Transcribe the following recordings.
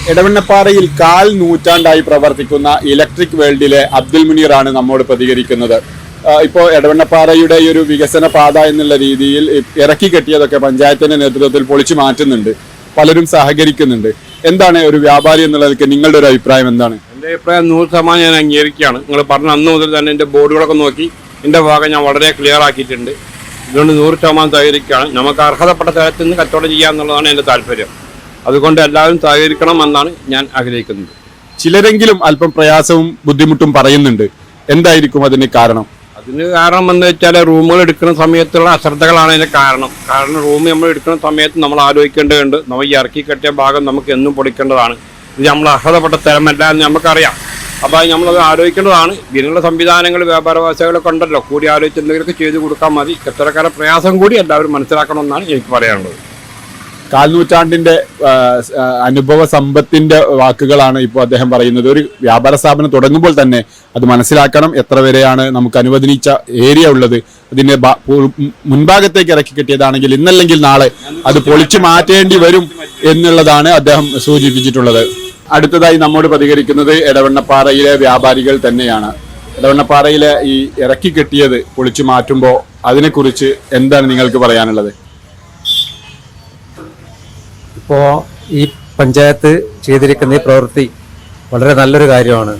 എടവണ്ണപ്പാറയിൽ 1/4 നൂറ്റാണ്ടായി പ്രവർത്തിക്കുന്ന ഇലക്ട്രിക് വേൾഡിലെ അബ്ദുൽ മുനീറാണ് നമ്മോട് പ്രതികരിക്കുന്നത്. ഇപ്പോൾ എടവണ്ണപ്പാറയുടെ ഈ ഒരു വികസന പാത എന്നുള്ള രീതിയിൽ ഇറക്കി കെട്ടിയതൊക്കെ പഞ്ചായത്തിന്റെ നേതൃത്വത്തിൽ പൊളിച്ചു മാറ്റുന്നുണ്ട്, പലരും സഹകരിക്കുന്നുണ്ട്. എന്താണ് ഒരു വ്യാപാരി എന്നുള്ളതൊക്കെ നിങ്ങളുടെ ഒരു അഭിപ്രായം എന്താണ്? എൻ്റെ അഭിപ്രായം 100% ഞാൻ അംഗീകരിക്കുകയാണ്. നിങ്ങൾ പറഞ്ഞ അന്ന് മുതൽ തന്നെ എൻ്റെ ബോർഡുകളൊക്കെ നോക്കി എൻ്റെ ഭാഗം ഞാൻ വളരെ ക്ലിയർ ആക്കിയിട്ടുണ്ട്. ഇതുകൊണ്ട് 100% സഹകരിക്കുകയാണ്. നമുക്ക് അർഹതപ്പെട്ട തരത്തിൽ നിന്ന് കച്ചവടം ചെയ്യുക എന്നുള്ളതാണ് എൻ്റെ താല്പര്യം. അതുകൊണ്ട് എല്ലാവരും സഹകരിക്കണം എന്നാണ് ഞാൻ ആഗ്രഹിക്കുന്നത്. ചിലരെങ്കിലും അല്പം പ്രയാസവും ബുദ്ധിമുട്ടും പറയുന്നുണ്ട്. എന്തായിരിക്കും അതിന് കാരണം? അതിന് കാരണം എന്ന് വെച്ചാൽ റൂമുകൾ എടുക്കുന്ന സമയത്തുള്ള അശ്രദ്ധകളാണ് അതിന് കാരണം. റൂം നമ്മൾ എടുക്കുന്ന സമയത്ത് നമ്മൾ ആലോചിക്കേണ്ടതുണ്ട്. നമ്മൾ ഈ ഇറക്കി കെട്ടിയ ഭാഗം നമുക്ക് എന്നും പൊളിക്കേണ്ടതാണ്. ഇത് നമ്മൾ അർഹതപ്പെട്ട തരമല്ല എന്ന് നമുക്കറിയാം. അപ്പോൾ നമ്മളത് ആലോചിക്കേണ്ടതാണ്. ഇതിനുള്ള സംവിധാനങ്ങൾ വ്യാപാരവാസികളൊക്കെ ഉണ്ടല്ലോ, കൂടി ആലോചിച്ച് എന്തെങ്കിലുമൊക്കെ ചെയ്ത് കൊടുക്കാൻ മതി. കച്ചവടക്കാരുടെ പ്രയാസം കൂടി എല്ലാവരും മനസ്സിലാക്കണമെന്നാണ് എനിക്ക് പറയാനുള്ളത്. 1/4 നൂറ്റാണ്ടിന്റെ അനുഭവ സമ്പത്തിന്റെ വാക്കുകളാണ് ഇപ്പോൾ അദ്ദേഹം പറയുന്നത്. ഒരു വ്യാപാര സ്ഥാപനം തുടങ്ങുമ്പോൾ തന്നെ അത് മനസ്സിലാക്കണം. എത്ര വരെയാണ് നമുക്ക് അനുവദിച്ച ഏരിയ ഉള്ളത്, അതിന്റെ മുൻഭാഗത്തേക്ക് ഇറക്കി കിട്ടിയതാണെങ്കിൽ ഇന്നല്ലെങ്കിൽ നാളെ അത് പൊളിച്ചു മാറ്റേണ്ടി വരും എന്നുള്ളതാണ് അദ്ദേഹം സൂചിപ്പിച്ചിട്ടുള്ളത്. അടുത്തതായി നമ്മോട് പ്രതികരിക്കുന്നത് എടവണ്ണപ്പാറയിലെ വ്യാപാരികൾ തന്നെയാണ്. എടവണ്ണപ്പാറയിലെ ഈ ഇറക്കി കെട്ടിയത് പൊളിച്ചു മാറ്റുമ്പോൾ അതിനെക്കുറിച്ച് എന്താണ് നിങ്ങൾക്ക് പറയാനുള്ളത്? ഇപ്പോൾ ഈ പഞ്ചായത്ത് ചെയ്തിരിക്കുന്ന ഈ പ്രവൃത്തി വളരെ നല്ലൊരു കാര്യമാണ്.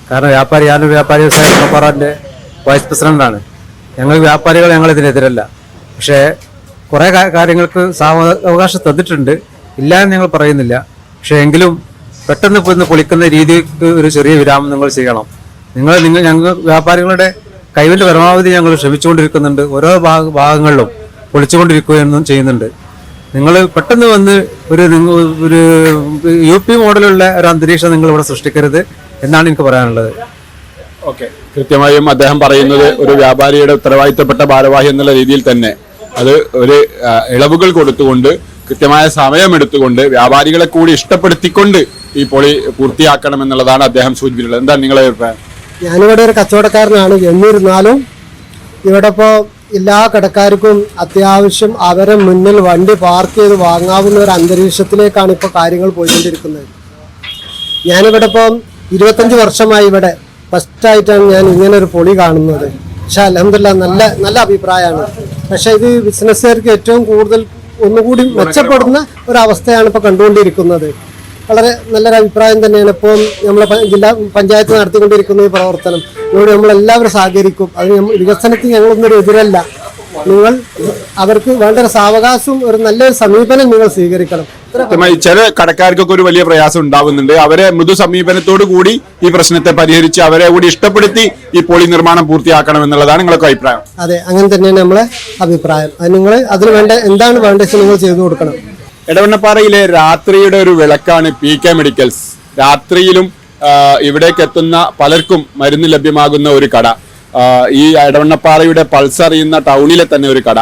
കാരണം ഞാനൊരു വ്യാപാരി വ്യവസായ എടവണ്ണപ്പാറൻ്റെ വൈസ് പ്രസിഡന്റാണ്. ഞങ്ങൾ വ്യാപാരികൾ ഞങ്ങളിതിനെതിരല്ല. പക്ഷേ കുറേ കാര്യങ്ങൾക്ക് അവകാശം തന്നിട്ടുണ്ട്, ഇല്ല എന്ന് ഞങ്ങൾ പറയുന്നില്ല. പക്ഷേ എങ്കിലും പെട്ടെന്ന് ഇന്ന് പൊളിക്കുന്ന രീതിക്ക് ഒരു ചെറിയ വിരാമം നിങ്ങൾ ചെയ്യണം. ഞങ്ങൾ വ്യാപാരികളുടെ കഴിവിൻ്റെ പരമാവധി ഞങ്ങൾ ശ്രമിച്ചുകൊണ്ടിരിക്കുന്നുണ്ട്. ഓരോ ഭാഗങ്ങളിലും പൊളിച്ചുകൊണ്ടിരിക്കുകയെന്നും ചെയ്യുന്നുണ്ട്. നിങ്ങൾ പെട്ടെന്ന് വന്ന് ഒരു UP മോഡലുള്ള ഒരു അന്തരീക്ഷം നിങ്ങൾ ഇവിടെ സൃഷ്ടിക്കരുത് എന്നാണ് എനിക്ക് പറയാനുള്ളത്. ഓക്കെ, കൃത്യമായും അദ്ദേഹം പറയുന്നത് ഒരു വ്യാപാരിയുടെ ഉത്തരവാദിത്തപ്പെട്ട ഭാരവാഹി എന്നുള്ള രീതിയിൽ തന്നെ അത് ഒരു ഇളവുകൾ കൊടുത്തുകൊണ്ട് കൃത്യമായ സമയമെടുത്തുകൊണ്ട് വ്യാപാരികളെ കൂടി ഇഷ്ടപ്പെടുത്തിക്കൊണ്ട് ഈ പൊളി പൂർത്തിയാക്കണമെന്നുള്ളതാണ് അദ്ദേഹം സൂചിപ്പിച്ചിട്ടുള്ളത്. എന്താണ് നിങ്ങളെ അഭിപ്രായം? ഞാനിവിടെ ഒരു കച്ചവടക്കാരനാണ്. എന്നിരുന്നാലും ഇവിടെ ഇപ്പോൾ എല്ലാ കടക്കാർക്കും അത്യാവശ്യം അവരെ മുന്നിൽ വണ്ടി പാർക്ക് ചെയ്ത് വാങ്ങാവുന്ന ഒരു അന്തരീക്ഷത്തിലേക്കാണ് ഇപ്പോൾ കാര്യങ്ങൾ പോയിക്കൊണ്ടിരിക്കുന്നത്. ഞാനിവിടെ ഇപ്പം 25 വർഷമായി ഇവിടെ ഫസ്റ്റായിട്ടാണ് ഞാൻ ഇങ്ങനെ ഒരു പൊളി കാണുന്നത്. പക്ഷെ അൽഹംദുലില്ലാ നല്ല അഭിപ്രായമാണ്. പക്ഷെ ഇത് ബിസിനസ്സുകാർക്ക് ഏറ്റവും കൂടുതൽ ഒന്നുകൂടി മെച്ചപ്പെടുന്ന ഒരവസ്ഥയാണ് ഇപ്പോൾ കണ്ടുകൊണ്ടിരിക്കുന്നത്. വളരെ നല്ലൊരു അഭിപ്രായം തന്നെയാണ്. ഇപ്പോൾ നമ്മളെ ജില്ലാ പഞ്ചായത്ത് നടത്തിക്കൊണ്ടിരിക്കുന്ന ഈ പ്രവർത്തനം ഇതിനോട് നമ്മളെല്ലാവരും സഹകരിക്കും. അതിന് വികസനത്തിന് ഞങ്ങളൊന്നും എതിരല്ല. നിങ്ങൾ അവർക്ക് വേണ്ട ഒരു സാവകാശവും ഒരു നല്ലൊരു സമീപനം നിങ്ങൾ സ്വീകരിക്കണം. ചില കടക്കാർക്കൊക്കെ ഒരു വലിയ പ്രയാസം ഉണ്ടാവുന്നുണ്ട്. അവരെ മൃദു സമീപനത്തോടു കൂടി ഈ പ്രശ്നത്തെ പരിഹരിച്ച് അവരെ കൂടി ഇഷ്ടപ്പെടുത്തി ഈ പൊളി നിർമ്മാണം പൂർത്തിയാക്കണം എന്നുള്ളതാണ് നിങ്ങളൊക്കെ അഭിപ്രായം? അതെ, അങ്ങനെ തന്നെയാണ് നമ്മളെ അഭിപ്രായം. അത് നിങ്ങൾ അതിന് വേണ്ട എന്താണ് വേണ്ടത് നിങ്ങൾ ചെയ്തു കൊടുക്കണം. എടവണ്ണപ്പാറയിലെ രാത്രിയുടെ ഒരു വിളക്കാണ് PK മെഡിക്കൽസ്. രാത്രിയിലും ഇവിടേക്ക് എത്തുന്ന പലർക്കും മരുന്ന് ലഭ്യമാകുന്ന ഒരു കട, ഈ എടവണ്ണപ്പാറയുടെ പൾസ് അറിയുന്ന ടൗണിലെ തന്നെ ഒരു കട.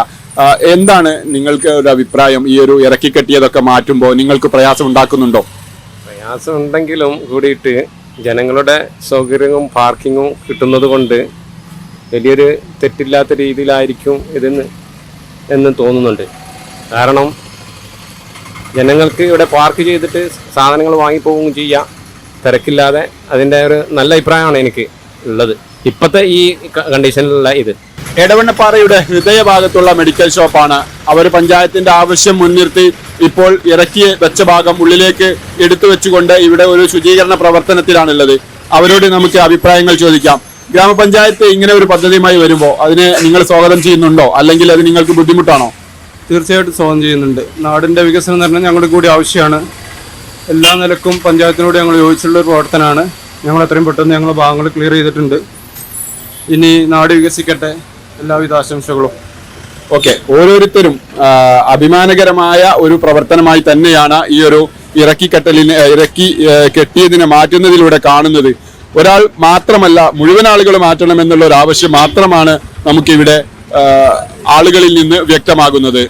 എന്താണ് നിങ്ങൾക്ക് ഒരു അഭിപ്രായം? ഈ ഒരു ഇറക്കി കെട്ടിയതൊക്കെ മാറ്റുമ്പോൾ നിങ്ങൾക്ക് പ്രയാസം ഉണ്ടാക്കുന്നുണ്ടോ? പ്രയാസം ഉണ്ടെങ്കിലും കൂടിയിട്ട് ജനങ്ങളുടെ സൗകര്യവും പാർക്കിങ്ങും കിട്ടുന്നത് കൊണ്ട് വലിയൊരു തെറ്റില്ലാത്ത രീതിയിലായിരിക്കും എന്ന് തോന്നുന്നുണ്ട്. കാരണം ജനങ്ങൾക്ക് ഇവിടെ പാർക്ക് ചെയ്തിട്ട് സാധനങ്ങൾ വാങ്ങിപ്പോവുകയും ചെയ്യാം തിരക്കില്ലാതെ. അതിൻ്റെ ഒരു നല്ല അഭിപ്രായമാണ് എനിക്ക് ഉള്ളത് ഇപ്പോഴത്തെ ഈ കണ്ടീഷനിലുള്ള ഇത്. എടവണ്ണപ്പാറയുടെ ഹൃദയഭാഗത്തുള്ള മെഡിക്കൽ ഷോപ്പാണ്. അവർ പഞ്ചായത്തിന്റെ ആവശ്യം മുൻനിർത്തി ഇപ്പോൾ ഇറക്കി വെച്ച ഭാഗം ഉള്ളിലേക്ക് എടുത്തു വെച്ചുകൊണ്ട് ഇവിടെ ഒരു ശുചീകരണ പ്രവർത്തനത്തിലാണുള്ളത്. അവരോട് നമുക്ക് അഭിപ്രായങ്ങൾ ചോദിക്കാം. ഗ്രാമപഞ്ചായത്ത് ഇങ്ങനെ ഒരു പദ്ധതിയുമായി വരുമ്പോൾ അതിനെ നിങ്ങൾ സ്വാഗതം ചെയ്യുന്നുണ്ടോ, അല്ലെങ്കിൽ അത് നിങ്ങൾക്ക് ബുദ്ധിമുട്ടാണോ? തീർച്ചയായിട്ടും സ്വാഗതം ചെയ്യുന്നുണ്ട്. നാടിൻ്റെ വികസനം എന്ന് പറഞ്ഞാൽ ഞങ്ങളുടെ കൂടി ആവശ്യമാണ്. എല്ലാ നിലക്കും പഞ്ചായത്തിനോട് ഞങ്ങൾ യോജിച്ചുള്ള ഒരു പ്രവർത്തനമാണ്. ഞങ്ങൾ എത്രയും പെട്ടെന്ന് ഞങ്ങൾ ഭാഗങ്ങൾ ക്ലിയർ ചെയ്തിട്ടുണ്ട്. ഇനി നാട് വികസിക്കട്ടെ, എല്ലാവിധ ആശംസകളും. ഓക്കെ, ഓരോരുത്തരും അഭിമാനകരമായ ഒരു പ്രവർത്തനമായി തന്നെയാണ് ഈ ഒരു ഇറക്കി കെട്ടിയതിനെ മാറ്റുന്നതിലൂടെ കാണുന്നത്. ഒരാൾ മാത്രമല്ല, മുഴുവൻ ആളുകൾ മാറ്റണം എന്നുള്ള ഒരു ആവശ്യം മാത്രമാണ് നമുക്കിവിടെ ആളുകളിൽ നിന്ന് വ്യക്തമാകുന്നത്.